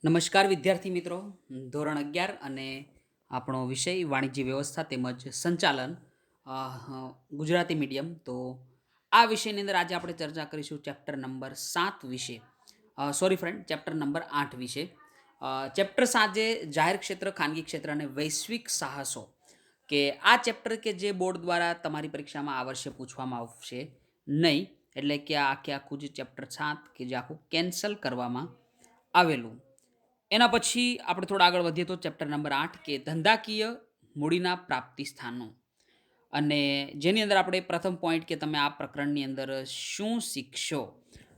નમસ્કાર વિદ્યાર્થી મિત્રો. ધોરણ 11 અને આપણો વિષય વાણિજ્ય વ્યવસ્થા તેમજ સંચાલન અ, ગુજરાતી મીડિયમ. તો આ વિષયની અંદર આજે આપણે ચર્ચા કરીશું ચેપ્ટર નંબર 7 વિશે. સોરી ફ્રેન્ડ, ચેપ્ટર નંબર 8 વિશે. ચેપ્ટર 7 જે જાહેર ક્ષેત્ર, ખાનગી ક્ષેત્ર અને વૈશ્વિક સાહસો, કે આ ચેપ્ટર કે જે બોર્ડ દ્વારા તમારી પરીક્ષામાં આ વર્ષે પૂછવામાં આવશે નહીં. એટલે કે આ આખું જે ચેપ્ટર 7 કે જે આખું કેન્સલ કરવામાં આવેલું. એના પછી આપણે થોડા આગળ વધીએ તો ચેપ્ટર નંબર 8 કે ધંધાકીય મૂડીના પ્રાપ્તિ સ્થાનો, અને જેની અંદર આપણે પ્રથમ પોઈન્ટ કે તમે આ પ્રકરણની અંદર શું શીખશો.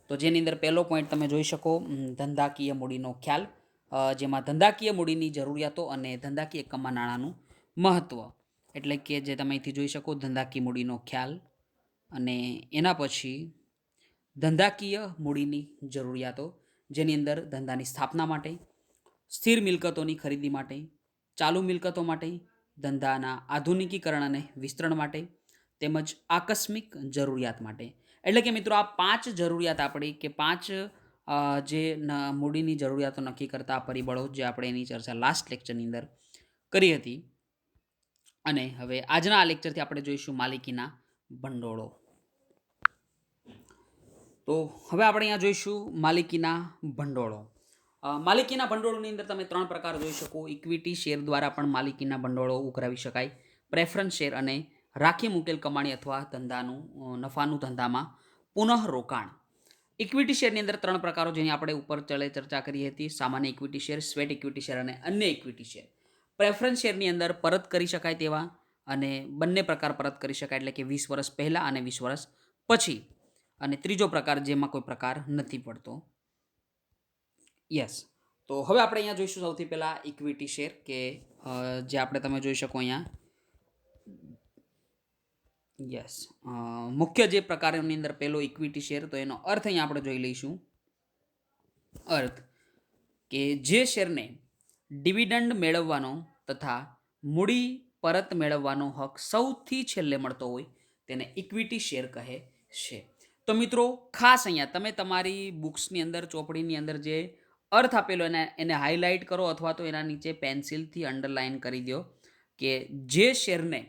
તો જેની અંદર પહેલો પોઈન્ટ તમે જોઈ શકો, ધંધાકીય મૂડીનો ખ્યાલ, જેમાં ધંધાકીય મૂડીની જરૂરિયાતો અને ધંધાકીય એકમમાં નાણાંનું મહત્વ. એટલે કે જે તમે અહીંથી જોઈ શકો, ધંધાકીય મૂડીનો ખ્યાલ, અને એના પછી ધંધાકીય મૂડીની જરૂરિયાતો, જેની અંદર ધંધાની સ્થાપના માટે, સ્થિર મિલકતોની ખરીદી માટે, ચાલુ મિલકતો માટે, ધંધાના આધુનિકીકરણ અને વિસ્તરણ માટે, તેમજ આકસ્મિક જરૂરિયાત માટે. એટલે કે મિત્રો, આ 5 જરૂરિયાત આપણી કે 5 જે મૂડીની જરૂરિયાતો નક્કી કરતા પરિબળો, જે આપણે એની ચર્ચા લાસ્ટ લેક્ચરની અંદર કરી હતી. અને હવે આજના આ લેક્ચરથી આપણે જોઈશું માલિકીના ભંડોળો. તો હવે આપણે અહીંયા જોઈશું માલિકીના ભંડોળો. માલિકીના ભંડોળની અંદર તમે 3 પ્રકાર જોઈ શકો. ઇક્વિટી શેર દ્વારા પણ માલિકીના ભંડોળો ઉઘરાવી શકાય. પ્રેફરન્સ શેર અને રાખી મૂકેલ કમાણી અથવા નફાનું ધંધામાં પુનઃ રોકાણ. ઇક્વિટી શેરની અંદર 3 પ્રકારો, જેની આપણે ઉપર ચર્ચા કરી હતી: સામાન્ય equity share, sweat equity share અને અન્ય ઇક્વિટી શેર. પ્રેફરન્સ શેરની અંદર પરત કરી શકાય તેવા, અને બંને પ્રકાર પરત કરી શકાય, એટલે કે 20 વર્ષ પહેલાં અને 20 વર્ષ પછી. અને ત્રીજો પ્રકાર, જેમાં કોઈ પ્રકાર નથી પડતો. યસ. તો હવે આપણે અહીંયા જોઈશું સૌથી પહેલાં ઇક્વિટી શેર, કે જે આપણે તમે જોઈ શકો અહીંયા. યસ. મુખ્ય જે પ્રકારોની અંદર પહેલો ઇક્વિટી શેર, તો એનો અર્થ અહીંયા આપણે જોઈ લઈશું. અર્થ કે જે શેરને ડિવિડન્ડ મેળવવાનો તથા મૂડી પરત મેળવવાનો હક સૌથી છેલ્લે મળતો હોય તેને ઇક્વિટી શેર કહે છે. તો મિત્રો, ખાસ અહીંયા તમે તમારી બુક્સની અંદર, ચોપડીની અંદર જે અર્થ આપેલો એને હાઇલાઇટ કરો, અથવા તો એના નીચે પેન્સિલથી અંડરલાઇન કરી દો, કે જે શેરને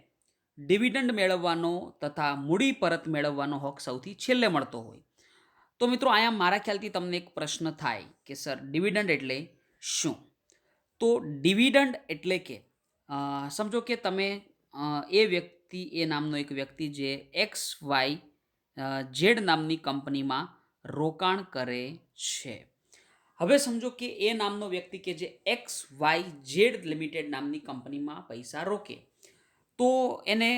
ડિવિડન્ડ મેળવવાનો તથા મૂડી પરત મેળવવાનો હક સૌથી છેલ્લે મળતો હોય. તો મિત્રો, અહીંયા મારા ખ્યાલથી તમને એક પ્રશ્ન થાય કે સર, ડિવિડન્ડ એટલે શું? તો ડિવિડન્ડ એટલે કે સમજો કે તમે એ નામનો એક વ્યક્તિ જે XYZ નામની કંપનીમાં રોકાણ કરે છે. હવે સમજો કે એ નામનો વ્યક્તિ કે જે XYZ લિમિટેડ નામની કંપનીમાં પૈસા રોકે, તો એને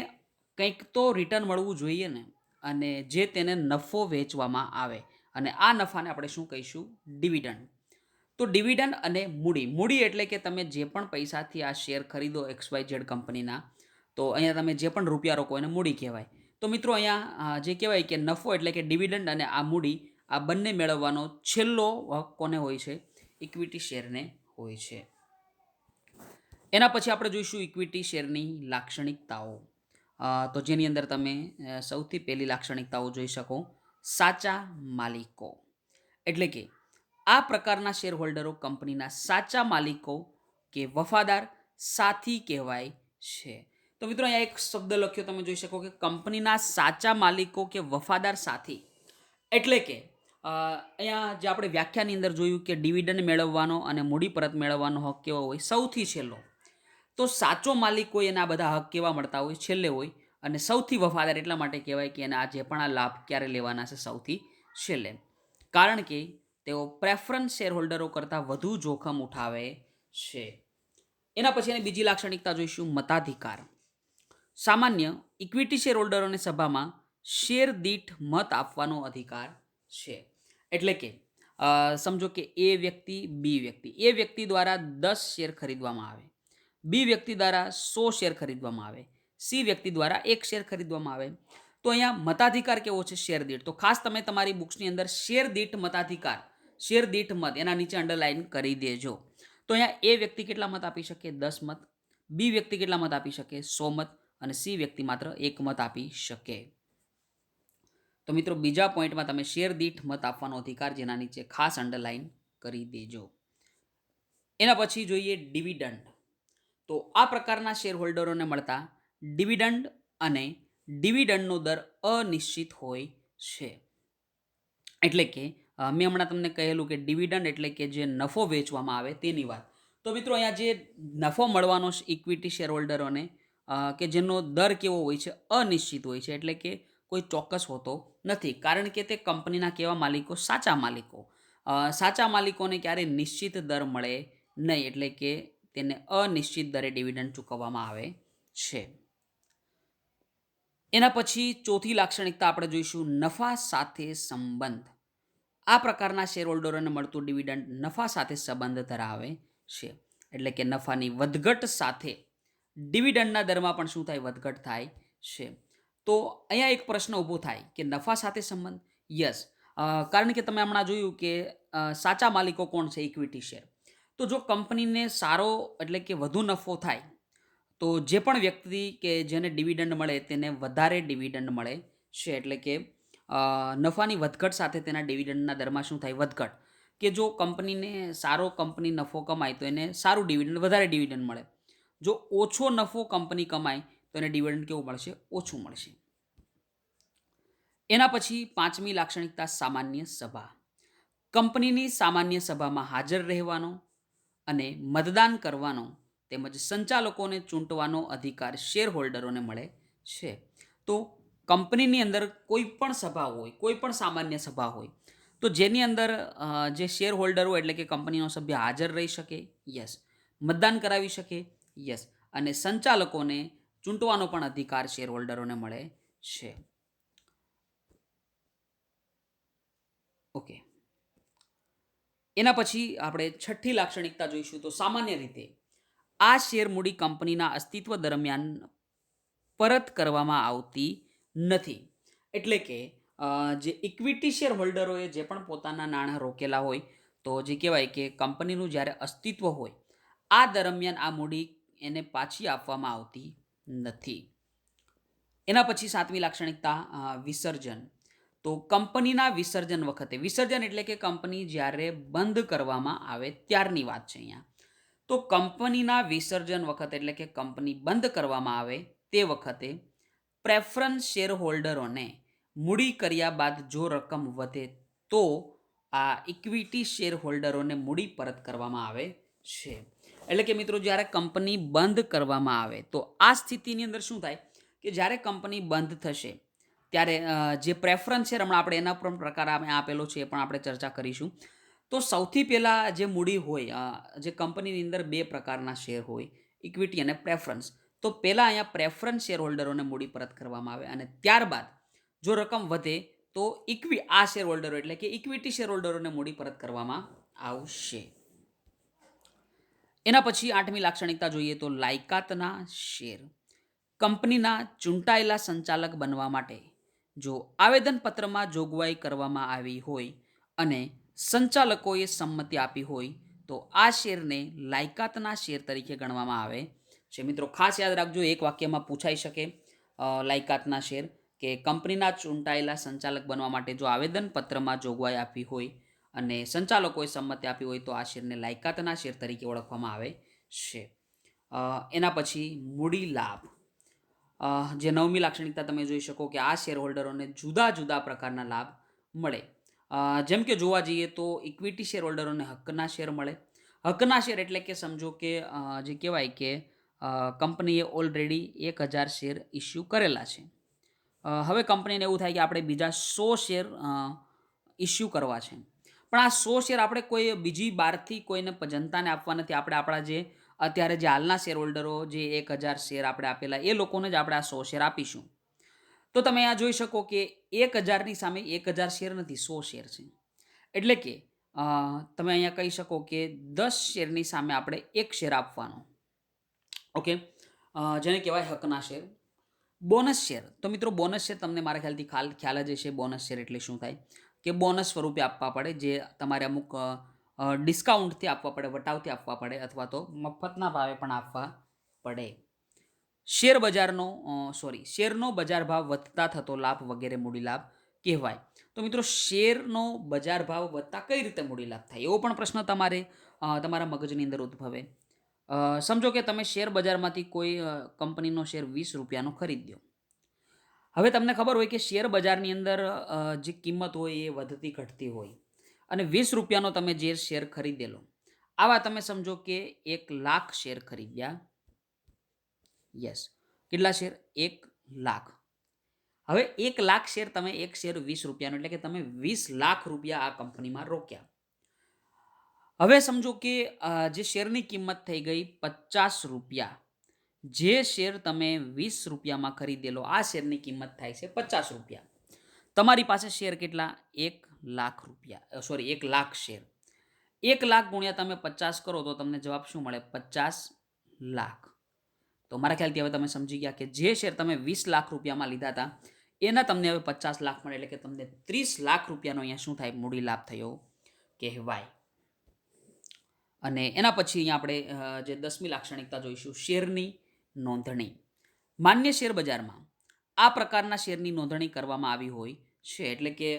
કંઈક તો રિટર્ન મળવું જોઈએ ને, અને જે તેને નફો વેચવામાં આવે, અને આ નફાને આપણે શું કહીશું? ડિવિડન્ડ. તો ડિવિડન્ડ અને મૂડી એટલે કે તમે જે પણ પૈસાથી આ શેર ખરીદો XYZ કંપનીના, તો અહીંયા તમે જે પણ રૂપિયા રોકો એને મૂડી કહેવાય. તો મિત્રો, અહીંયા જે કહેવાય કે નફો એટલે કે ડિવિડન્ડ અને આ મૂડી, આ બંને મેળવવાનો છેલ્લો હક કોને હોય છે? ઇક્વિટી શેરને હોય છે. એના પછી આપણે જોઈશું ઇક્વિટી શેરની લાક્ષણિકતાઓ. તો જેની અંદર તમે સૌથી પહેલી લાક્ષણિકતાઓ જોઈ શકો, સાચા માલિકો. એટલે કે આ પ્રકારના શેર હોલ્ડરો કંપનીના સાચા માલિકો કે વફાદાર સાથી કહેવાય છે. તો મિત્રો, અહીંયા એક શબ્દ લખ્યો તમે જોઈ શકો, કે કંપનીના સાચા માલિકો કે વફાદાર સાથી. એટલે કે અહીંયા જે આપણે વ્યાખ્યાની અંદર જોયું કે ડિવિડન્ડ મેળવવાનો અને મૂડી પરત મેળવવાનો હક કેવો હોય? સૌથી છેલ્લો. તો સાચો માલિક હોય એના બધા હક કેવા મળતા હોય? છેલ્લે હોય. અને સૌથી વફાદાર એટલા માટે કહેવાય કે એને આ જે પણ આ લાભ ક્યારે લેવાના છે? સૌથી છેલ્લે. કારણ કે તેઓ પ્રેફરન્સ શેર હોલ્ડરો કરતાં વધુ જોખમ ઉઠાવે છે. એના પછી એની બીજી લાક્ષણિકતા જોઈશું, મતાધિકાર. સામાન્ય ઇક્વિટી શેર હોલ્ડરોને સભામાં શેર દીઠ મત આપવાનો અધિકાર છે. એટલે કે સમજો કે એ વ્યક્તિ, બી વ્યક્તિ, એ વ્યક્તિ દ્વારા 10 શેર ખરીદવામાં આવે, બી વ્યક્તિ દ્વારા 100 શેર ખરીદવામાં આવે, સી વ્યક્તિ દ્વારા 1 શેર ખરીદવામાં આવે. તો અહીંયા મતાધિકાર કેવો છે? શેર દીઠ. તો ખાસ તમે તમારી બુક્સની અંદર શેર દીઠ મતાધિકાર, શેર દીઠ મત, એના નીચે અંડરલાઇન કરી દેજો. તો અહીંયા એ વ્યક્તિ કેટલા મત આપી શકે? 10 મત. બી વ્યક્તિ કેટલા મત આપી શકે? 100 મત. અને સી વ્યક્તિ માત્ર 1 મત આપી શકે. તો મિત્રો, બીજા પોઈન્ટમાં તમે શેર દીઠ મત આપવાનો અધિકાર, જેના નીચે ખાસ અંડરલાઇન કરી દેજો. એના પછી જોઈએ ડિવિડન્ડ. તો આ પ્રકારના શેર હોલ્ડરોને મળતા ડિવિડન્ડ અને ડિવિડન્ડનો દર અનિશ્ચિત હોય છે. એટલે કે મેં હમણાં તમને કહેલું કે ડિવિડન્ડ એટલે કે જે નફો વેચવામાં આવે તેની વાત. તો મિત્રો અહીંયા જે નફો મળવાનો ઇક્વિટી શેર હોલ્ડરોને કે જેનો દર કેવો હોય છે, અનિશ્ચિત હોય છે. એટલે કે કોઈ ચોક્કસ હોતો નથી, કારણ કે તે કંપનીના કેવા માલિકો, સાચા માલિકો. સાચા માલિકોને ક્યારેય નિશ્ચિત દર મળે નહીં, એટલે કે તેને અનિશ્ચિત દરે ડિવિડન્ડ ચૂકવવામાં આવે છે. એના પછી ચોથી લાક્ષણિકતા આપણે જોઈશું નફા સાથે સંબંધ. આ પ્રકારના શેર હોલ્ડરોને મળતું ડિવિડન્ડ નફા સાથે સંબંધ ધરાવે છે. એટલે કે નફાની વધઘટ સાથે ડિવિડન્ડના દરમાં પણ શું થાય, વધઘટ થાય છે. તો અહીંયા એક પ્રશ્ન ઊભો થાય કે નફા સાથે સંબંધ. યસ, કારણ કે તમે હમણાં જોયું કે સાચા માલિકો કોણ છે, ઇક્વિટી શેર. તો જો કંપનીને સારો એટલે કે વધુ નફો થાય તો જે પણ વ્યક્તિ કે જેને ડિવિડન્ડ મળે તેને વધારે ડિવિડન્ડ મળે છે. એટલે કે નફાની વધઘટ સાથે તેના ડિવિડન્ડના દરમાં શું થાય, વધઘટ. કે જો કંપનીને સારો કંપની નફો કમાય તો એને સારું ડિવિડન્ડ, વધારે ડિવિડન્ડ મળે. જો ઓછો નફો કંપની કમાય તો એને ડિવિડન્ડ કેવું મળશે, ઓછું મળશે. એના પછી પાંચમી લાક્ષણિકતા સામાન્ય સભા. કંપનીની સામાન્ય સભામાં હાજર રહેવાનો અને મતદાન કરવાનો તેમજ સંચાલકોને ચૂંટવાનો અધિકાર શેર હોલ્ડરોને મળે છે. તો કંપનીની અંદર કોઈ પણ સભા હોય, કોઈ પણ સામાન્ય સભા હોય, તો જેની અંદર જે શેર હોલ્ડર હોય એટલે કે કંપનીનો સભ્ય હાજર રહી શકે, યસ. મતદાન કરાવી શકે, યસ. અને સંચાલકોને ચૂંટવાનો પણ અધિકાર શેર હોલ્ડરોને મળે છે. ઓકે. એના પછી આપણે છઠ્ઠી લાક્ષણિકતા જોઈશું. તો સામાન્ય રીતે આ શેર મૂડી કંપનીના અસ્તિત્વ દરમિયાન પરત કરવામાં આવતી નથી. એટલે કે જે ઇક્વિટી શેર હોલ્ડરોએ જે પણ પોતાના નાણાં રોકેલા હોય, તો જે કહેવાય કે કંપનીનું જ્યારે અસ્તિત્વ હોય આ દરમિયાન આ મૂડી એને પાછી આપવામાં આવતી નથી. એના પછી સાતમી લાક્ષણિકતા વિસર્જન. તો કંપનીના વિસર્જન વખતે, વિસર્જન એટલે કે કંપની જ્યારે બંધ કરવામાં આવે ત્યારની વાત છે અહીંયા. તો કંપનીના વિસર્જન વખતે એટલે કે કંપની બંધ કરવામાં આવે તે વખતે પ્રેફરન્સ શેર હોલ્ડરોને મૂડી કર્યા બાદ જો રકમ વધે તો આ ઇક્વિટી શેર હોલ્ડરોને મૂડી પરત કરવામાં આવે છે. એટલે કે મિત્રો જ્યારે કંપની બંધ કરવામાં આવે તો આ સ્થિતિની અંદર શું થાય કે જ્યારે કંપની બંધ થશે ત્યારે જે પ્રેફરન્સ શેર, હમણાં આપણે એના પણ પ્રકાર આપેલો છે એ પણ આપણે ચર્ચા કરીશું. તો સૌથી પહેલાં જે મૂડી હોય, જે કંપનીની અંદર બે પ્રકારના શેર હોય, ઇક્વિટી અને પ્રેફરન્સ. તો પહેલાં અહીંયા પ્રેફરન્સ શેર હોલ્ડરોને મૂડી પરત કરવામાં આવે અને ત્યારબાદ જો રકમ વધે તો આ શેર હોલ્ડરો એટલે કે ઇક્વિટી શેર હોલ્ડરોને મૂડી પરત કરવામાં આવશે. એના પછી આઠમી લાક્ષણિકતા જોઈએ તો લાયકાતના શેર. કંપનીના ચૂંટાયેલા સંચાલક બનવા માટે જો આવેદનપત્રમાં જોગવાઈ કરવામાં આવી હોય અને સંચાલકોએ સંમતિ આપી હોય તો આ શેરને લાયકાતના શેર તરીકે ગણવામાં આવે છે. મિત્રો ખાસ યાદ રાખજો, એક વાક્યમાં પૂછાઈ શકે લાયકાતના શેર કે કંપનીના ચૂંટાયેલા સંચાલક બનવા માટે જો આવેદનપત્રમાં જોગવાઈ આપી હોય અને સંચાલકોએ સંમતિ આપી હોય તો આ શેરને લાયકાતના શેર તરીકે ઓળખવામાં આવે છે. એના પછી મૂડી લાભ. જે નવમી લાક્ષણિકતા તમે જોઈ શકો કે આ શેર હોલ્ડરોને જુદા જુદા પ્રકારના લાભ મળે. જેમ કે જોવા જઈએ તો ઇક્વિટી શેર હોલ્ડરોને હકના શેર મળે. હકના શેર એટલે કે સમજો કે જે કહેવાય કે કંપનીએ ઓલરેડી 1000 શેર ઇસ્યુ કરેલા છે. હવે કંપનીને એવું થાય કે આપણે બીજા 100 શેર ઇસ્યુ કરવા છે, પણ આ 100 શેર આપણે કોઈ બીજી બહારથી કોઈને જનતાને આપવા નથી. આપણે આપણા જે અત્યારે જે હાલના શેર હોલ્ડરો જે 1000 શેર આપણે આપેલા એ લોકોને જ આપણે આ 100 શેર આપીશું. તો તમે આ જોઈ શકો કે 1000ની સામે 1000 શેર નથી, 100 શેર છે. એટલે કે તમે અહીંયા કહી શકો કે 10 શેરની સામે આપણે 1 શેર આપવાનો. ઓકે, જેને કહેવાય હકના શેર. Bonus share. તો મિત્રો બોનસ શેર તમને મારા ખ્યાલથી ખ્યાલ જ હશે. બોનસ શેર એટલે શું થાય કે બોનસ સ્વરૂપે આપવા પડે, જે તમારે અમુક ડિસ્કાઉન્ટથી આપવા પડે, વટાવથી આપવા પડે અથવા તો મફતના ભાવે પણ આપવા પડે. શેરનો બજાર ભાવ વધતા થતો લાભ વગેરે મૂડી લાભ કહેવાય. તો મિત્રો શેરનો બજાર ભાવ વધતા કઈ રીતે મૂડી લાભ થાય એવો પણ પ્રશ્ન તમારા મગજની અંદર ઉદ્ભવે. સમજો કે તમે શેર બજારમાંથી કોઈ કંપનીનો શેર 20 રૂપિયાનો ખરીદ્યો. હવે તમને ખબર હોય કે શેર બજારની અંદર જે કિંમત હોય એ વધતી ઘટતી હોય અને 20 રૂપિયાનો તમે જે શેર ખરીદેલો, આવા તમે સમજો કે 1,00,000 શેર ખરીદ્યા. યસ, કેટલા શેર? 1,00,000. હવે 1,00,000 શેર, તમે એક શેર 20 રૂપિયાનો, એટલે કે તમે 20,00,000 રૂપિયા આ કંપનીમાં રોક્યા. હવે સમજો કે જે શેરની કિંમત થઈ ગઈ 50 રૂપિયા. જે શેર તમે 20 રૂપિયામાં ખરીદેલો, આ શેરની કિંમત થાય છે 50 રૂપિયા. તમારી પાસે શેર કેટલા? 1,00,000 રૂપિયા, સોરી 1,00,000 શેર. 1,00,000 ગુણ્યા તમે 50 કરો તો તમને જવાબ શું મળે? 50,00,000. તો મારા ખ્યાલથી હવે તમે સમજી ગયા કે જે શેર તમે 20,00,000 રૂપિયામાં લીધા હતા એના તમને હવે 50,00,000 મળે, એટલે કે તમને 30,00,000 રૂપિયાનો અહીંયા શું થાય? મૂડી લાભ થયો કહેવાય. અને એના પછી અહીંયા આપણે જે 10મી લાક્ષણિકતા જોઈશું, શેરની નોંધણી. માન્ય શેર બજારમાં આ પ્રકારના શેરની નોંધણી કરવામાં આવી હોય છે. એટલે કે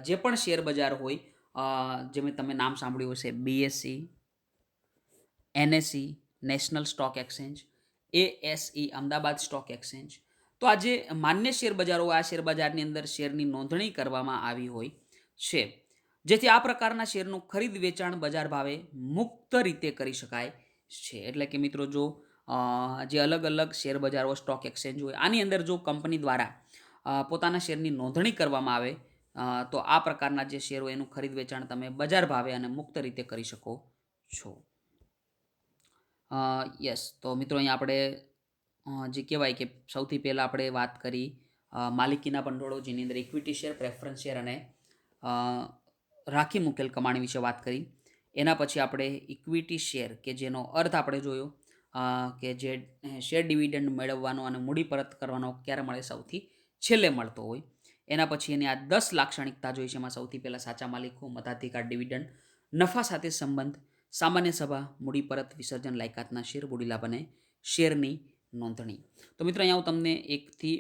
જે પણ શેર બજાર હોય, જે તમે નામ સાંભળ્યું હશે, BSE, NSE national stock exchange, ASE Ahmedabad stock exchange. તો આ જે માન્ય શેર બજારો, આ શેર બજારની અંદર શેરની નોંધણી કરવામાં આવી હોય છે, જેથી આ પ્રકારના શેરનું ખરીદ વેચાણ બજાર ભાવે મુક્ત રીતે કરી શકાય છે. એટલે કે મિત્રો, જો જે અલગ અલગ શેર બજારો, સ્ટોક એક્સચેન્જ હોય, આની અંદર જો કંપની દ્વારા પોતાના શેરની નોંધણી કરવામાં આવે તો આ પ્રકારના જે શેર હોય એનું ખરીદ વેચાણ તમે બજાર ભાવે અને મુક્ત રીતે કરી શકો છો. યસ, તો મિત્રો અહીંયા આપણે જે કહેવાય કે સૌથી પહેલાં આપણે વાત કરી માલિકીના ભંડોળો, જેની અંદર ઇક્વિટી શેર, પ્રેફરન્સ શેર અને રાખી મૂકેલ કમાણી વિશે વાત કરી. એના પછી આપણે ઇક્વિટી શેર, કે જેનો અર્થ આપણે જોયો કે જે શેર ડિવિડન્ડ મેળવવાનો અને મૂડી પરત કરવાનો ક્યારે મળે? સૌથી છેલ્લે મળતો હોય. એના પછી એની આ 10 લાક્ષણિકતા જોઈ છે. એમાં સૌથી પહેલાં સાચા માલિકો, મતાધિકાર, ડિવિડન્ડ, નફા સાથે સંબંધ, સામાન્ય સભા, મૂડી પરત, વિસર્જન, લાયકાતના શેર, મૂડી લાભ અને શેરની નોંધણી. તો મિત્રો, અહીંયા હું તમને 1 થી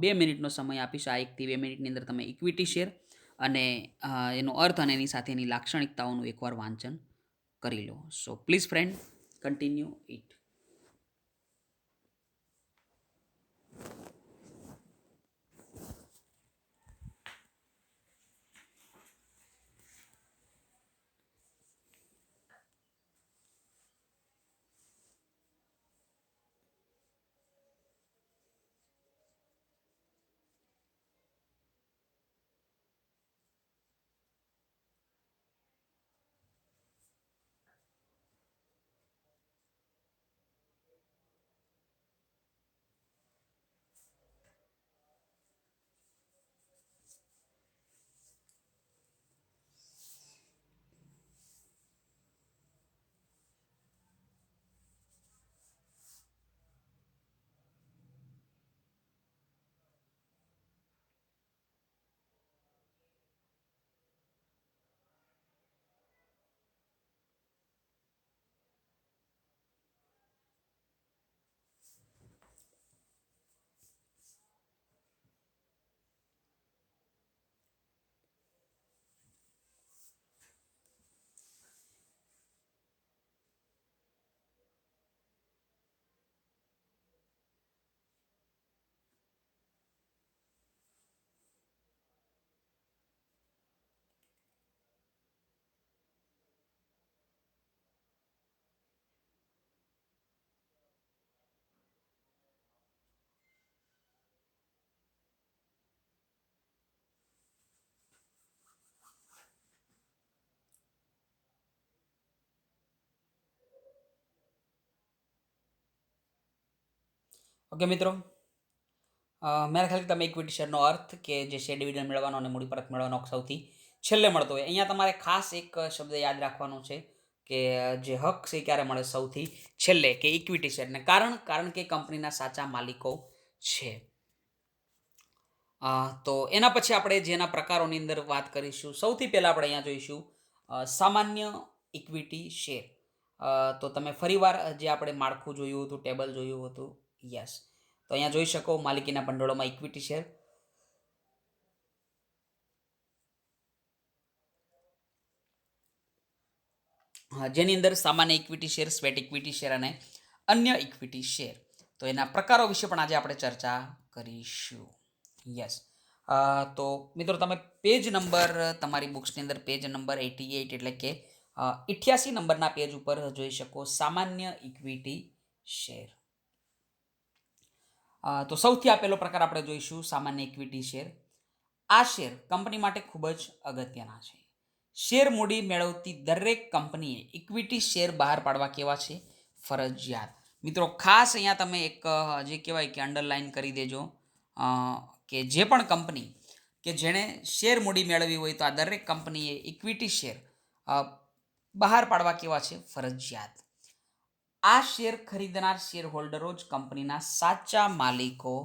2 મિનિટનો સમય આપીશ. આ 1 થી 2 મિનિટની અંદર તમે ઇક્વિટી શેર અને એનો અર્થ અને એની સાથેની લાક્ષણિકતાઓનું એકવાર વાંચન કરી લો. So please friend, continue it. Okay મિત્રો, મારા ખ્યાલથી તમે ઇક્વિટી શેરનો અર્થ, કે જે શેર ડિવિડન્ડ મેળવવાનો અને મૂડી પરત મેળવવાનો સૌથી છેલ્લે મળતો હોય. અહીંયા તમારે ખાસ એક શબ્દ યાદ રાખવાનો છે કે જે હક છે ક્યારે મળે? સૌથી છેલ્લે, કે ઇક્વિટી શેરને. કારણ કે કંપનીના સાચા માલિકો છે. તો એના પછી આપણે જેના પ્રકારોની અંદર વાત કરીશું, સૌથી પહેલાં આપણે અહીંયા જોઈશું સામાન્ય ઇક્વિટી શેર. તો તમે ફરીવાર જે આપણે માળખું જોયું હતું, ટેબલ જોયું હતું, યસ, તો અહીંયા જોઈ શકો માલિકીના ભંડોળોમાં ઇક્વિટી શેર, જેની અંદર સામાન્ય equity share, sweat equity share અને અન્ય ઇક્વિટી શેર. તો એના પ્રકારો વિશે પણ આજે આપણે ચર્ચા કરીશું. યસ. તો મિત્રો તમે પેજ નંબર તમારી બુક્સની અંદર પેજ નંબર 88 એટલે કે 88 નંબરના પેજ ઉપર જોઈ શકો સામાન્ય ઇક્વિટી શેર. તો સૌથી આપેલો પ્રકાર આપણે જોઈશું સામાન્ય ઇક્વિટી શેર. આ શેર કંપની માટે ખૂબ જ અગત્યના છે. શેર મૂડી મેળવતી દરેક કંપનીએ ઇક્વિટી શેર બહાર પાડવા કેવા છે? ફરજિયાત. મિત્રો ખાસ અહીંયા તમે એક જે કહેવાય કે અંડરલાઇન કરી દેજો કે જે પણ કંપની કે જેણે શેર મૂડી મેળવી હોય તો આ દરેક કંપનીએ ઇક્વિટી શેર બહાર પાડવા કેવા છે? ફરજિયાત. આ શેર ખરીદનાર શેર હોલ્ડરો જ કંપનીના સાચા માલિકો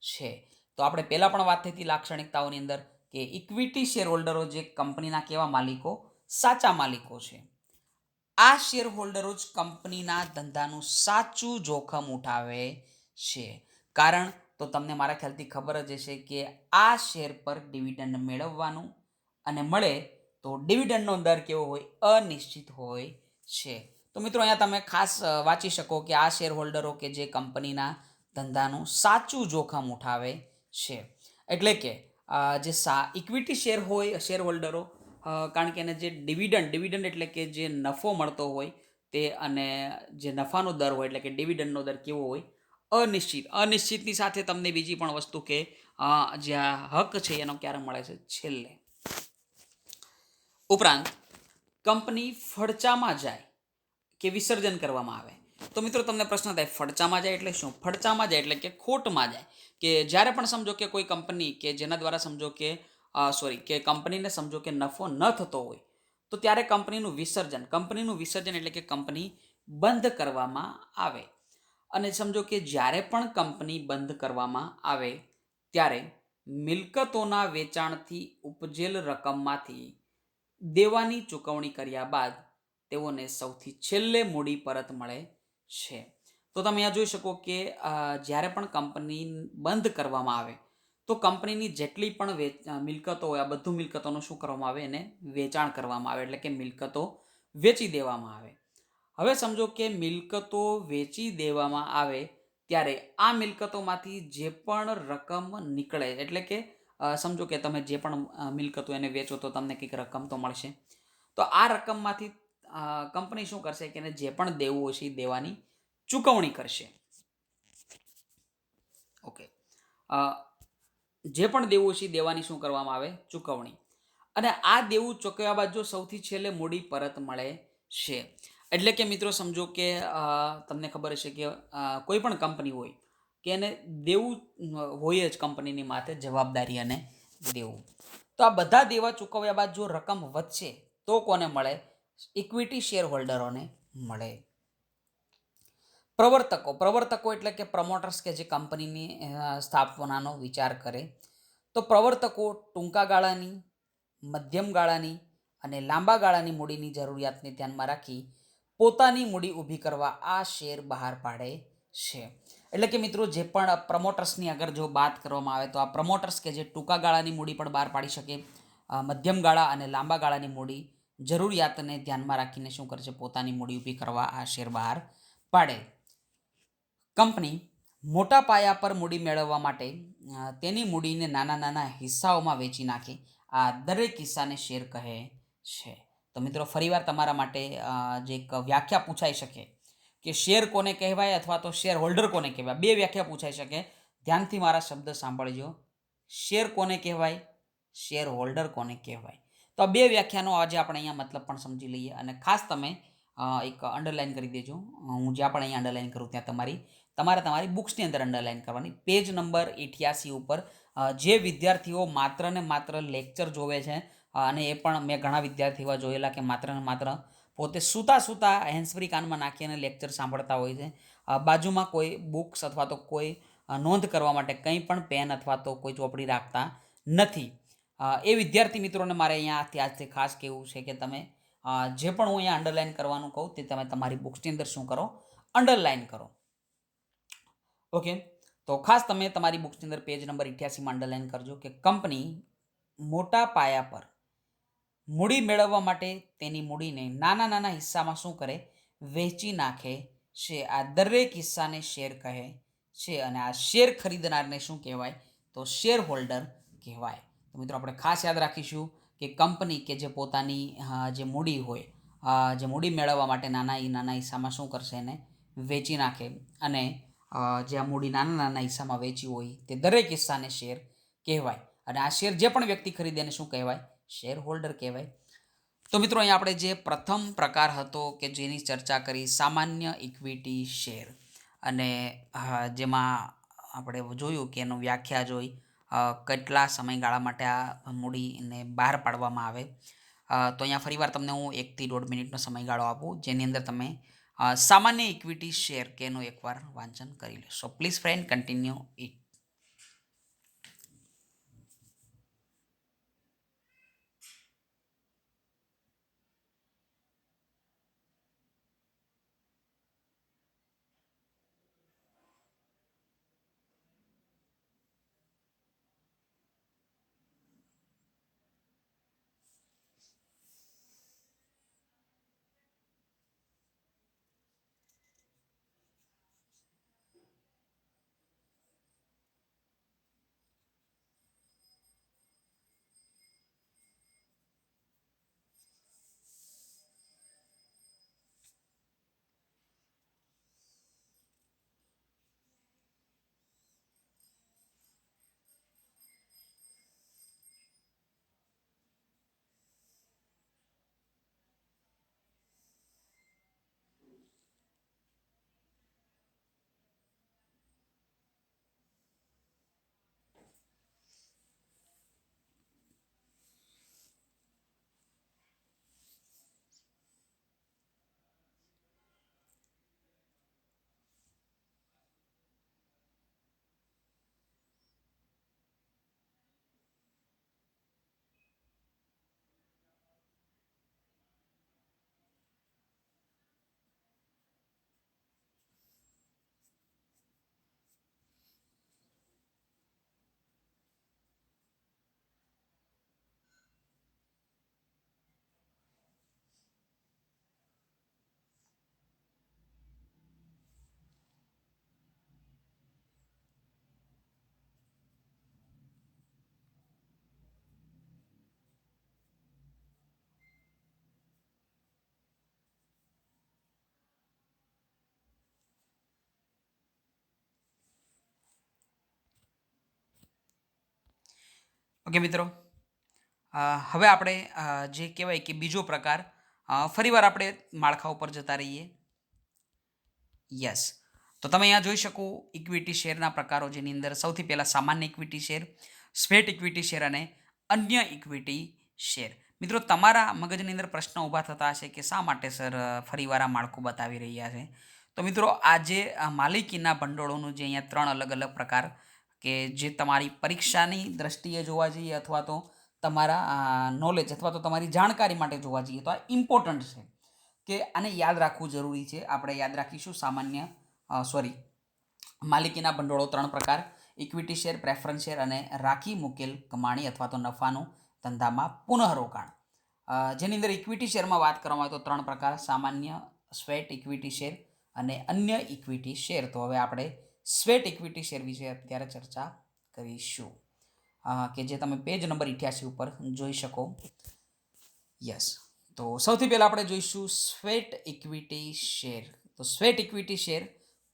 છે. તો આપણે પહેલાં પણ વાત થઈ હતી લાક્ષણિકતાઓની અંદર કે ઇક્વિટી શેર હોલ્ડરો જે કંપનીના કેવા માલિકો? સાચા માલિકો છે. આ શેર હોલ્ડરો જ કંપનીના ધંધાનું સાચું જોખમ ઉઠાવે છે. કારણ તો તમને મારા ખ્યાલથી ખબર જ હશે કે આ શેર પર ડિવિડન્ડ મેળવવાનું અને મળે તો ડિવિડન્ડનો દર કેવો હોય? અનિશ્ચિત હોય છે. તો મિત્રો અહીંયા તમે ખાસ વાંચી શકો કે આ શેર હોલ્ડરો કે જે કંપનીના ધંધાનું સાચું જોખમ ઉઠાવે છે. એટલે કે જે ઇક્વિટી શેર હોય શેર હોલ્ડરો કારણ કે એને જે ડિવિડન્ડ એટલે કે જે નફો મળતો હોય તે અને જે નફાનો દર હોય એટલે કે ડિવિડન્ડનો દર કેવો હોય? અનિશ્ચિતની સાથે તમને બીજી પણ વસ્તુ કે જે આ હક છે એનો ક્યારે મળે છે? છેલ્લે. ઉપરાંત કંપની ફડચામાં જાય કે વિસર્જન કરવામાં આવે તો મિત્રો તમને પ્રશ્ન થાય ફડચામાં જાય એટલે શું? ફડચામાં જાય એટલે કે ખોટમાં જાય. કે જ્યારે પણ સમજો કે કોઈ કંપની કે જેના દ્વારા સમજો કે કે કંપનીને સમજો કે નફો ન થતો હોય તો ત્યારે કંપનીનું વિસર્જન એટલે કે કંપની બંધ કરવામાં આવે. અને સમજો કે જ્યારે પણ કંપની બંધ કરવામાં આવે ત્યારે મિલકતોના વેચાણથી ઉપજેલ રકમમાંથી દેવાની ચૂકવણી કર્યા બાદ તેઓને સૌથી છેલ્લે મૂડી પરત મળે છે. તો તમે અહીંયા જોઈ શકો કે જ્યારે પણ કંપની બંધ કરવામાં આવે તો કંપનીની જેટલી પણ મિલકતો હોય આ બધું મિલકતોનું શું કરવામાં આવે? એને વેચાણ કરવામાં આવે એટલે કે મિલકતો વેચી દેવામાં આવે. હવે સમજો કે મિલકતો વેચી દેવામાં આવે ત્યારે આ મિલકતોમાંથી જે પણ રકમ નીકળે એટલે કે સમજો કે તમે જે પણ મિલકતો એને વેચો તો તમને કંઈક રકમ તો મળશે. તો આ રકમમાંથી કંપની શું કરશે કે જે પણ દેવું હશે એ દેવાની ચૂકવણી કરશે. ઓકે. જે પણ દેવું હશે દેવાની શું કરવામાં આવે? ચૂકવણી. અને આ દેવું ચૂકવ્યા બાદ જો સૌથી છેલ્લે મૂડી પરત મળે છે. એટલે કે મિત્રો સમજો કે તમને ખબર હશે કે કોઈ પણ કંપની હોય કે એને દેવું હોય જ કંપનીની માથે જવાબદારી અને દેવું. તો આ બધા દેવા ચૂકવ્યા બાદ જો રકમ વધશે તો કોને મળે? ઇક્વિટી શેર હોલ્ડરોને મળે. પ્રવર્તકો એટલે કે પ્રમોટર્સ કે જે કંપનીની સ્થાપનાનો વિચાર કરે તો પ્રવર્તકો ટૂંકા ગાળાની, મધ્યમ ગાળાની અને લાંબા ગાળાની મૂડીની જરૂરિયાતને ધ્યાનમાં રાખી પોતાની મૂડી ઊભી કરવા આ શેર બહાર પાડે છે. એટલે કે મિત્રો જે પણ પ્રમોટર્સની અગર જો વાત કરવામાં આવે તો આ પ્રમોટર્સ કે જે ટૂંકા ગાળાની મૂડી પણ બહાર પાડી શકે, મધ્યમ ગાળા અને લાંબા ગાળાની મૂડી જરૂરિયાતને ધ્યાનમાં રાખીને શું કરશે? પોતાની મૂડી ઊભી કરવા આ શેર બહાર પાડે. કંપની મોટા પાયા પર મૂડી મેળવવા માટે તેની મૂડીને નાના નાના હિસ્સાઓમાં વેચી નાખે. આ દરેક હિસ્સાને શેર કહે છે. તો મિત્રો ફરીવાર તમારા માટે જે એક વ્યાખ્યા પૂછાઈ શકે કે શેર કોને કહેવાય અથવા તો શેર હોલ્ડર કોને કહેવાય, બે વ્યાખ્યા પૂછાઈ શકે. ધ્યાનથી મારા શબ્દ સાંભળજો. શેર કોને કહેવાય? શેર હોલ્ડર કોને કહેવાય? તો આ બે વ્યાખ્યાનો આજે આપણે અહીંયા મતલબ પણ સમજી લઈએ અને ખાસ તમે એક અંડરલાઇન કરી દેજો. હું જ્યાં પણ અહીંયા અંડરલાઇન કરું ત્યાં તમારી બુક્સની અંદર અંડરલાઇન કરવાની. પેજ નંબર 88 ઉપર જે વિદ્યાર્થીઓ માત્ર ને માત્ર લેક્ચર જોવે છે અને એ પણ મેં ઘણા વિદ્યાર્થીઓ જોયેલા કે માત્ર ને માત્ર પોતે સૂતા હેન્ડ્સફ્રી કાનમાં નાખીને લેક્ચર સાંભળતા હોય છે. બાજુમાં કોઈ બુક્સ અથવા તો કોઈ નોંધ કરવા માટે કંઈ પણ પેન અથવા તો કોઈ ચોપડી રાખતા નથી. એ વિદ્યાર્થી મિત્રોને મારે અહીંયાથી આજથી ખાસ કહેવું છે કે તમે જે પણ હું અહીંયા અંડરલાઇન કરવાનું કહું તે તમે તમારી બુક્સની અંદર શું કરો? અંડરલાઇન કરો. ઓકે. તો ખાસ તમે તમારી બુક્સની અંદર પેજ નંબર 88માં અંડરલાઇન કરજો કે કંપની મોટા પાયા પર મૂડી મેળવવા માટે તેની મૂડીને નાના નાના હિસ્સામાં શું કરે, વેચી નાખે છે. આ દરેક હિસ્સાને શેર કહે છે અને આ શેર ખરીદનારને શું કહેવાય, તો શેર હોલ્ડર કહેવાય. તો મિત્રો આપણે ખાસ યાદ રાખીશું કે કંપની કે જે પોતાની જે મૂડી હોય, જે મૂડી મેળવવા માટે નાના હિસ્સામાં શું કરશે, એને વેચી નાખે અને જે આ મૂડી નાના નાના હિસ્સામાં વેચી હોય તે દરેક હિસ્સાને શેર કહેવાય અને આ શેર જે પણ વ્યક્તિ ખરીદે એને શું કહેવાય, શેર હોલ્ડર કહેવાય. તો મિત્રો અહીંયા આપણે જે પ્રથમ પ્રકાર હતો કે જેની ચર્ચા કરી, સામાન્ય ઇક્વિટી શેર, અને જેમાં આપણે જોયું કે એનું વ્યાખ્યા જોઈ, કેટલા સમયગાળા માટે આ મૂડીને બહાર પાડવામાં આવે. તો અહીંયા ફરીવાર તમને હું 1 થી 1.5 મિનિટનો સમયગાળો આપું, જેની અંદર તમે સામાન્ય ઇક્વિટી શેર કે એનું એકવાર વાંચન કરી લો. So please friend continue it. Okay મિત્રો, હવે આપણે જે કહેવાય કે બીજો પ્રકાર, ફરીવાર આપણે માળખા ઉપર જતા રહીએ. યસ, તો તમે અહીંયા જોઈ શકો ઇક્વિટી શેરના પ્રકારો, જેની અંદર સૌથી પહેલાં સામાન્ય equity share, sweat equity share અને અન્ય ઇક્વિટી શેર. મિત્રો તમારા મગજની અંદર પ્રશ્ન ઊભા થતા હશે કે શા માટે સર ફરીવાર આ માળખું બતાવી રહ્યા છે. તો મિત્રો આ જે માલિકીના ભંડોળોનું જે અહીંયા 3 અલગ અલગ પ્રકાર, કે જે તમારી પરીક્ષાની દ્રષ્ટિએ જોવા જઈએ અથવા તો તમારા નોલેજ અથવા તો તમારી જાણકારી માટે જોવા જઈએ તો આ ઇમ્પોર્ટન્ટ છે કે આને યાદ રાખવું જરૂરી છે. આપણે યાદ રાખીશું માલિકીના ભંડોળો 3 પ્રકાર: ઇક્વિટી શેર, પ્રેફરન્સ શેર અને રાખી મૂકેલ કમાણી અથવા તો નફાનું ધંધામાં પુનઃરોકાણ. જેની અંદર ઇક્વિટી શેરમાં વાત કરવામાં આવે તો 3 પ્રકાર: સામાન્ય, સ્વેટ ઇક્વિટી શેર અને અન્ય ઇક્વિટી શેર. તો હવે આપણે સ્વેટ ઇક્વિટી શેર વિશે અત્યારે ચર્ચા કરીશું, કે જે તમે પેજ નંબર 88 ઉપર જોઈ શકો. યસ, તો સૌથી પહેલાં આપણે જોઈશું સ્વેટ ઇક્વિટી શેર. તો સ્વેટ ઇક્વિટી શેર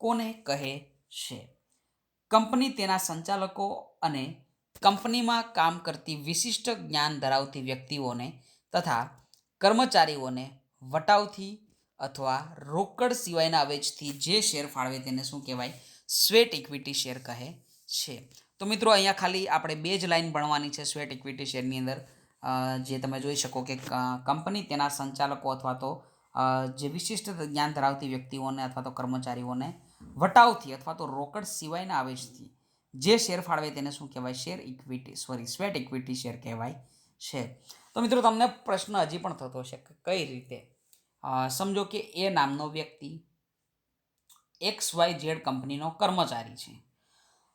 કોને કહે છે? કંપની તેના સંચાલકો અને કંપનીમાં કામ કરતી વિશિષ્ટ જ્ઞાન ધરાવતી વ્યક્તિઓને તથા કર્મચારીઓને વટાવથી અથવા રોકડ સિવાયના અવેજથી જે શેર ફાળવે તેને શું કહેવાય? સ્વેટ ઇક્વિટી શેર કહે છે. તો મિત્રો અહીંયા ખાલી આપણે 2 જ લાઈન ભણવાની છે સ્વેટ ઇક્વિટી શેરની અંદર, જે તમે જોઈ શકો કે કંપની તેના સંચાલકો અથવા તો જે વિશિષ્ટ જ્ઞાન ધરાવતી વ્યક્તિઓને અથવા તો કર્મચારીઓને વટાવથી અથવા તો રોકડ સિવાયના આવેશથી જે શેર ફાળવે તેને શું કહેવાય? સ્વેટ ઇક્વિટી શેર કહેવાય છે. તો મિત્રો તમને પ્રશ્ન હજી પણ થતો હશે કે કઈ રીતે? સમજો કે એ નામનો વ્યક્તિ XYZ કંપનીનો કર્મચારી છે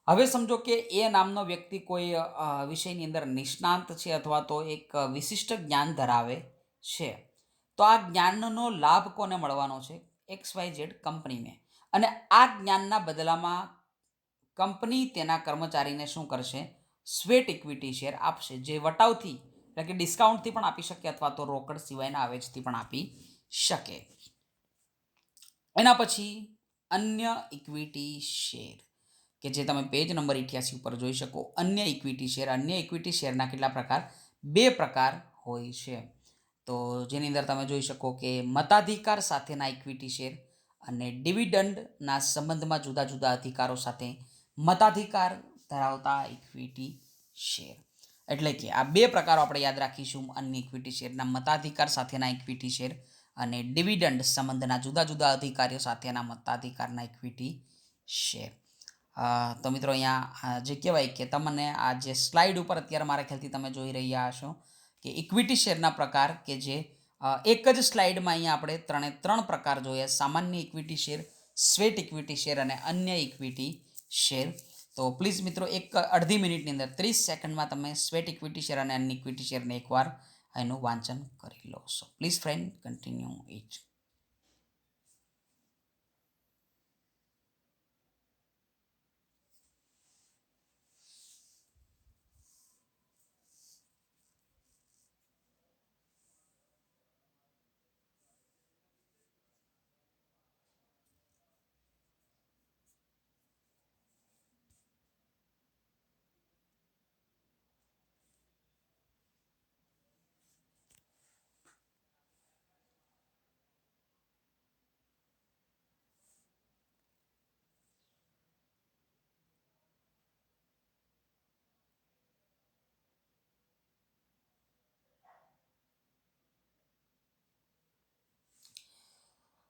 હવે સમજો કે એ નામનો વ્યક્તિ કોઈ વિષયની અંદર નિષ્ણાંત છે અથવા તો એક વિશિષ્ટ જ્ઞાન ધરાવે છે. તો આ જ્ઞાનનો લાભ કોને મળવાનો છે? XYZ કંપનીને. અને આ જ્ઞાનના બદલામાં કંપની તેના કર્મચારીને શું કરશે? સ્વેટ ઇક્વિટી શેર આપશે, જે વટાવથી એટલે કે ડિસ્કાઉન્ટથી પણ આપી શકે અથવા તો રોકડ સિવાયના આવેજથી પણ આપી શકે. એના પછી અન્ય ઇક્વિટી શેર, કે જે તમે પેજ નંબર 88 ઉપર જોઈ શકો. અન્ય ઇક્વિટી શેર. અન્ય ઇક્વિટી શેરના કેટલા પ્રકાર? 2 પ્રકાર હોય છે. તો જેની અંદર તમે જોઈ શકો કે મતાધિકાર સાથેના ઇક્વિટી શેર અને ડિવિડન્ડના સંબંધમાં જુદા જુદા અધિકારો સાથે મતાધિકાર ધરાવતા ઇક્વિટી શેર. એટલે કે આ 2 પ્રકારો આપણે યાદ રાખીશું. અન્ય ઇક્વિટી શેરના મતાધિકાર સાથેના ઇક્વિટી શેર અને ડિવિડન્ડ સંબંધના જુદા જુદા અધિકારીઓ સાથેના મતાધિકારના ઇક્વિટી શેર. તો મિત્રો અહીંયા જે કહેવાય કે તમને આ જે સ્લાઇડ ઉપર અત્યારે મારા ખ્યાલથી તમે જોઈ રહ્યા હશો કે ઇક્વિટી શેરના પ્રકાર, કે જે એક જ સ્લાઇડમાં અહીંયા આપણે 3 પ્રકાર જોઈએ: સામાન્ય equity share, sweat equity share અને અન્ય ઇક્વિટી શેર. તો પ્લીઝ મિત્રો અડધી મિનિટની અંદર 30 સેકન્ડમાં તમે સ્વેટ ઇક્વિટી શેર અને અન્ય ઇક્વિટી શેરને એકવાર એનું વાંચન કરી લો. So please friend continue it.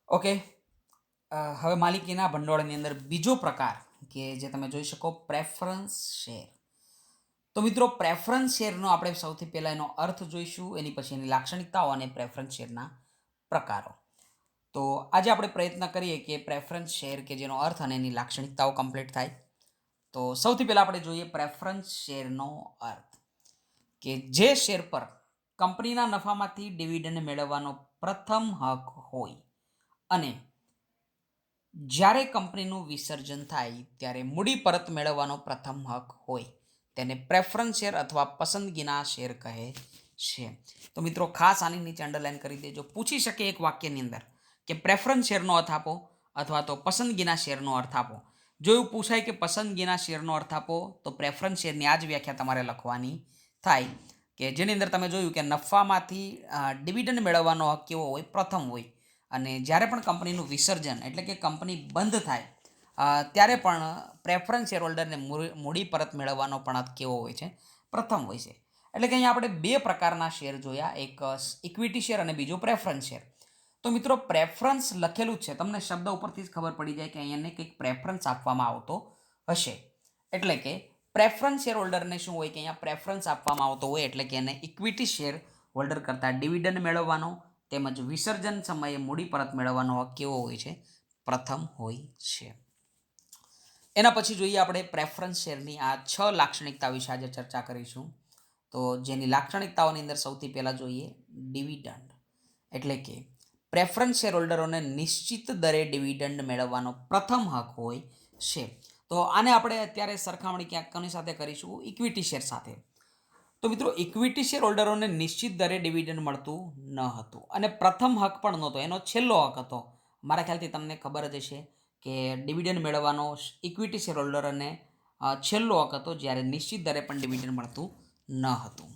Okay, હવે માલિકીના ભંડોળની અંદર બીજો પ્રકાર કે જે તમે જોઈ શકો, પ્રેફરન્સ શેર. તો મિત્રો પ્રેફરન્સ શેરનો આપણે સૌથી પહેલાં એનો અર્થ જોઈશું, એની પછી એની લાક્ષણિકતાઓ અને પ્રેફરન્સ શેરના પ્રકારો. તો આજે આપણે પ્રયત્ન કરીએ કે પ્રેફરન્સ શેર કે જેનો અર્થ અને એની લાક્ષણિકતાઓ કમ્પ્લીટ થાય. તો સૌથી પહેલાં આપણે જોઈએ પ્રેફરન્સ શેરનો અર્થ, કે જે શેર પર કંપનીના નફામાંથી ડિવિડન્ડ મેળવવાનો પ્રથમ હક હોય અને જ્યારે કંપનીનું વિસર્જન થાય ત્યારે મૂડી પરત મેળવવાનો પ્રથમ હક હોય તેને પ્રેફરન્સ શેર અથવા પસંદગીના શેર કહે છે. તો મિત્રો ખાસ આની નીચે અંડરલાઈન કરી દેજો. પૂછી શકે એક વાક્યની અંદર કે પ્રેફરન્સ શેરનો અર્થ આપો અથવા તો પસંદગીના શેરનો અર્થ આપો. જો એવું પૂછાય કે પસંદગીના શેરનો અર્થ આપો, તો પ્રેફરન્સ શેરની આ જ વ્યાખ્યા તમારે લખવાની થાય, કે જેની અંદર તમે જોયું કે નફામાંથી ડિવિડન્ડ મેળવવાનો હક કેવો હોય? પ્રથમ હોય. અને જ્યારે પણ કંપનીનું વિસર્જન એટલે કે કંપની બંધ થાય ત્યારે પણ પ્રેફરન્સ શેર હોલ્ડરને મૂડી પરત મેળવવાનો પણ હક કેવો હોય છે? પ્રથમ હોય છે. એટલે કે અહીંયા આપણે 2 પ્રકારના શેર જોયા, એક ઇક્વિટી શેર અને બીજો પ્રેફરન્સ શેર. તો મિત્રો પ્રેફરન્સ લખેલું છે, તમને શબ્દ ઉપરથી જ ખબર પડી જાય કે અહીંયાને કંઈક પ્રેફરન્સ આપવામાં આવતો હશે. એટલે કે પ્રેફરન્સ શેર હોલ્ડરને શું હોય કે અહીંયા પ્રેફરન્સ આપવામાં આવતો હોય, એટલે કે એને ઇક્વિટી શેર હોલ્ડર કરતાં ડિવિડન્ડ મેળવવાનો તેમજ વિસર્જન સમયે મૂડી પરત મેળવવાનો હક કેવો હોય છે? પ્રથમ હોય છે. એના પછી જોઈએ આપણે પ્રેફરન્સ શેરની આ 6 લાક્ષણિકતા વિશે આજે ચર્ચા કરીશું. તો જેની લાક્ષણિકતાઓની અંદર સૌથી પહેલાં જોઈએ ડિવિડન્ડ. એટલે કે પ્રેફરન્સ શેર હોલ્ડરોને નિશ્ચિત દરે ડિવિડન્ડ મેળવવાનો પ્રથમ હક હોય છે. તો આને આપણે અત્યારે સરખામણી ક્યાંક કોની સાથે કરીશું? ઇક્વિટી શેર સાથે. તો મિત્રો ઇક્વિટી શેર હોલ્ડરોને નિશ્ચિત દરે ડિવિડન્ડ મળતું ન હતું અને પ્રથમ હક પણ નહોતો, એનો છેલ્લો હક હતો. મારા ખ્યાલથી તમને ખબર જ હશે કે ડિવિડન્ડ મેળવવાનો ઇક્વિટી શેર હોલ્ડરોને છેલ્લો હક હતો, જ્યારે નિશ્ચિત દરે પણ ડિવિડન્ડ મળતું ન હતું.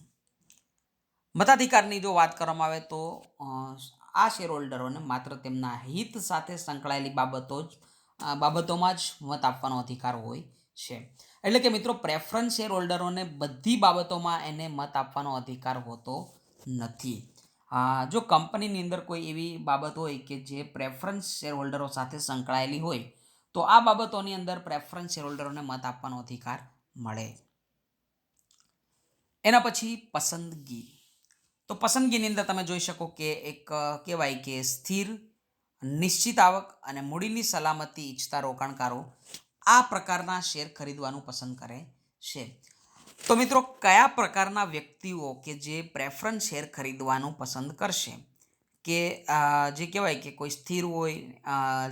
મતાધિકારની જો વાત કરવામાં આવે તો આ શેર હોલ્ડરોને માત્ર તેમના હિત સાથે સંકળાયેલી બાબતોમાં જ મત આપવાનો અધિકાર હોય છે. એટલે કે મિત્રો પ્રેફરન્સ શેર હોલ્ડરોને બધી બાબતોમાં એને મત આપવાનો અધિકાર હોતો નથી. જો કંપનીની અંદર કોઈ એવી બાબત હોય કે જે પ્રેફરન્સ શેર હોલ્ડરો સાથે સંકળાયેલી હોય, તો આ બાબતોની અંદર પ્રેફરન્સ શેર હોલ્ડરોને મત આપવાનો અધિકાર મળે. એના પછી પસંદગી. તો પસંદગીની અંદર તમે જોઈ શકો કે એક કહેવાય કે સ્થિર, નિશ્ચિત આવક અને મૂડીની સલામતી ઈચ્છતા રોકાણકારો આ પ્રકારના શેર ખરીદવાનું પસંદ કરે છે. તો મિત્રો કયા પ્રકારના વ્યક્તિઓ કે જે પ્રેફરન્સ શેર ખરીદવાનું પસંદ કરશે કે જે કહેવાય કે કોઈ સ્થિર હોય,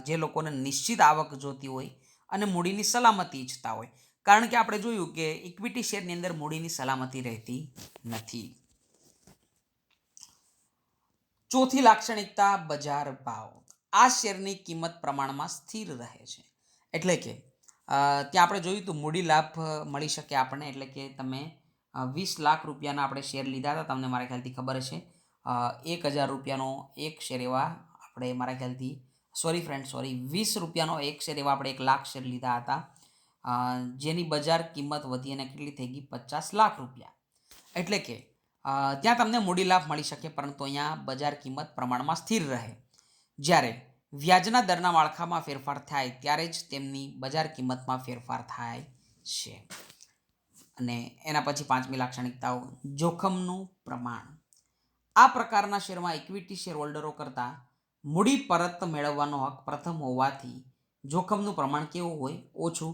જે લોકોને નિશ્ચિત આવક જોતી હોય અને મૂડીની સલામતી ઈચ્છતા હોય. કારણ કે આપણે જોયું કે ઇક્વિટી શેરની અંદર મૂડીની સલામતી રહેતી નથી. ચોથી લાક્ષણિકતા બજાર ભાવ. આ શેરની કિંમત પ્રમાણમાં સ્થિર રહે છે. એટલે કે ત્યાં આપણે જોયું હતું મૂડી લાભ મળી શકે આપણને. એટલે કે તમે 20 લાખ રૂપિયાના આપણે શેર લીધા હતા, તમને મારા ખ્યાલથી ખબર હશે. 1000 રૂપિયાનો એક શેર એવા આપણે મારા ખ્યાલથી સોરી 20 રૂપિયાનો એક શેર એવા આપણે 1 લાખ શેર લીધા હતા, જેની બજાર કિંમત વધી અને કેટલી થઈ ગઈ 50 લાખ રૂપિયા. એટલે કે ત્યાં તમને મૂડી લાભ મળી શકે, પરંતુ અહીંયા બજાર કિંમત પ્રમાણમાં સ્થિર રહે. જ્યારે વ્યાજના દરના માળખામાં ફેરફાર થાય ત્યારે જ તેમની બજાર કિંમતમાં ફેરફાર થાય છે. અને એના પછી 5મી લાક્ષણિકતાઓ જોખમનું પ્રમાણ. આ પ્રકારના શેરમાં ઇક્વિટી શેર હોલ્ડરો કરતાં મૂડી પરત મેળવવાનો હક પ્રથમ હોવાથી જોખમનું પ્રમાણ કેવું હોય? ઓછું.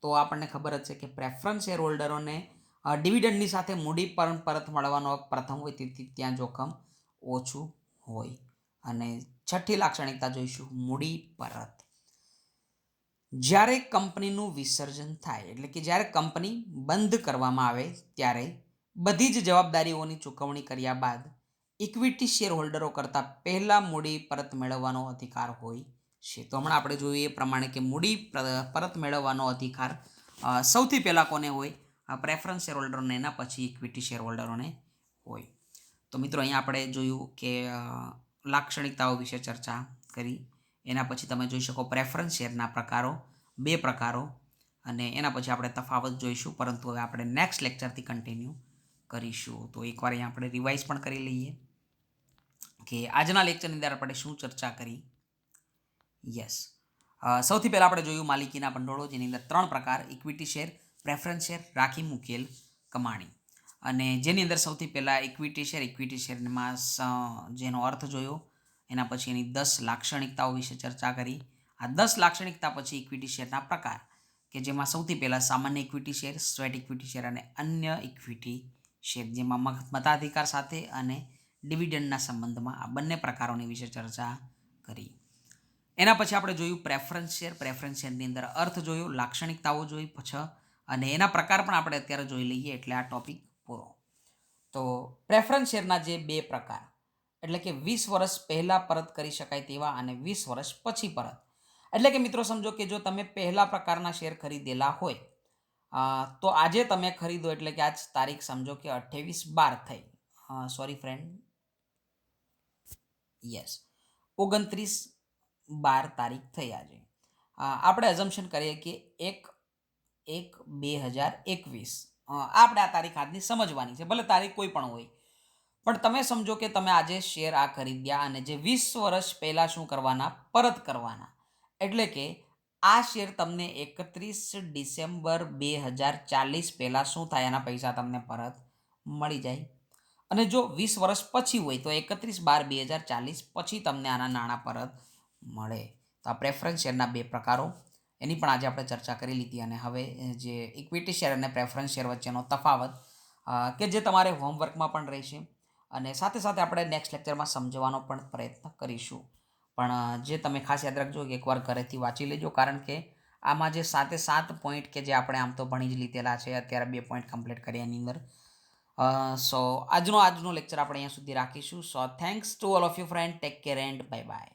તો આપણને ખબર જ છે કે પ્રેફરન્સ શેર હોલ્ડરોને ડિવિડન્ડની સાથે મૂડી પરત મળવાનો હક પ્રથમ હોય, તેથી ત્યાં જોખમ ઓછું હોય. અને 6ઠ્ઠી લાક્ષણિકતા જોઈશું મૂડી પરત. જ્યારે કંપનીનું વિસર્જન થાય, એટલે કે જ્યારે કંપની બંધ કરવામાં આવે ત્યારે બધી જ જવાબદારીઓની ચૂકવણી કર્યા બાદ ઇક્વિટી શેર હોલ્ડરો કરતાં પહેલાં મૂડી પરત મેળવવાનો અધિકાર હોય છે. તો હમણાં આપણે જોયું એ પ્રમાણે કે મૂડી પરત મેળવવાનો અધિકાર સૌથી પહેલાં કોને હોય? પ્રેફરન્સ શેર હોલ્ડરોને, એના પછી ઇક્વિટી શેર હોલ્ડરોને હોય. તો મિત્રો અહીંયા આપણે જોયું કે લાક્ષણિકતાઓ વિશે ચર્ચા કરી. એના પછી તમે જોઈ શકો પ્રેફરન્સ શેરના પ્રકારો, 2 પ્રકારો, અને એના પછી આપણે તફાવત જોઈશું. પરંતુ હવે આપણે નેક્સ્ટ લેક્ચરથી કન્ટિન્યુ કરીશું. તો એકવાર અહીંયા આપણે રિવાઇઝ પણ કરી લઈએ કે આજના લેક્ચરની અંદર આપણે શું ચર્ચા કરી. યસ, સૌથી પહેલાં આપણે જોયું માલિકીના ભંડોળો, જેની અંદર 3 પ્રકાર: ઇક્વિટી શેર, પ્રેફરન્સ શેર, રાખી મૂકેલ કમાણી. અને જેની અંદર સૌથી પહેલાં ઇક્વિટી શેરમાં જેનો અર્થ જોયો. એના પછી એની 10 લાક્ષણિકતાઓ વિશે ચર્ચા કરી. આ 10 લાક્ષણિકતા પછી ઇક્વિટી શેરના પ્રકાર, કે જેમાં સૌથી પહેલાં સામાન્ય equity share, sweat equity share અને અન્ય ઇક્વિટી શેર, જેમાં મતાધિકાર સાથે અને ડિવિડન્ડના સંબંધમાં આ બંને પ્રકારોની વિશે ચર્ચા કરી. એના પછી આપણે જોયું પ્રેફરન્સ શેર. પ્રેફરન્સ શેરની અંદર અર્થ જોયો, લાક્ષણિકતાઓ જોઈ પછી, અને એના પ્રકાર પણ આપણે અત્યારે જોઈ લઈએ એટલે આ ટોપિક પૂરો. તો પ્રેફરન્સ શેરના જે 2 પ્રકાર, એટલે કે 20 વર્ષ પહેલાં પરત કરી શકાય તેવા અને 20 વર્ષ પછી પરત. એટલે કે મિત્રો સમજો કે જો તમે પહેલા પ્રકારના શેર ખરીદેલા હોય, તો આજે તમે ખરીદો એટલે કે આજ તારીખ સમજો કે 28/12 થઈ. સોરી ફ્રેન્ડ, યસ, 29/12 તારીખ થઈ આજે. આપણે અઝમ્પશન કરીએ કે 1/1/2021. આપણે આ તારીખ આજની સમજવાની છે, ભલે તારીખ કોઈ પણ હોય. પણ તમે સમજો કે તમે આજે શેર આ ખરીદ્યા અને જે 20 વર્ષ પહેલાં શું કરવાના? પરત કરવાના. એટલે કે આ શેર તમને 31 ડિસેમ્બર 2040 પહેલાં શું થાય? એના પૈસા તમને પરત મળી જાય. અને જો 20 વર્ષ પછી હોય તો 31/12/2040 પછી તમને આના નાણાં પરત મળે. તો આ પ્રેફરન્સ શેરના 2 પ્રકારો, એની પણ આજે આપણે ચર્ચા કરી લીધી. અને હવે જે ઇક્વિટી શેર અને પ્રેફરન્સ શેર વચ્ચેનો તફાવત, કે જે તમારે હોમવર્કમાં પણ રહેશે અને સાથે સાથે આપણે નેક્સ્ટ લેક્ચરમાં સમજવાનો પણ પ્રયત્ન કરીશું. પણ જે તમે ખાસ યાદ રાખજો કે એકવાર ઘરેથી વાંચી લેજો, કારણ કે આમાં જે 7 પોઈન્ટ કે જે આપણે આમ તો ભણી જ લીધેલા છે, અત્યારે 2 પોઈન્ટ કમ્પ્લીટ કર્યા એની અંદર. સો આજનો લેક્ચર આપણે અહીંયા સુધી રાખીશું. સો thanks to all of you friend. Take care and bye bye.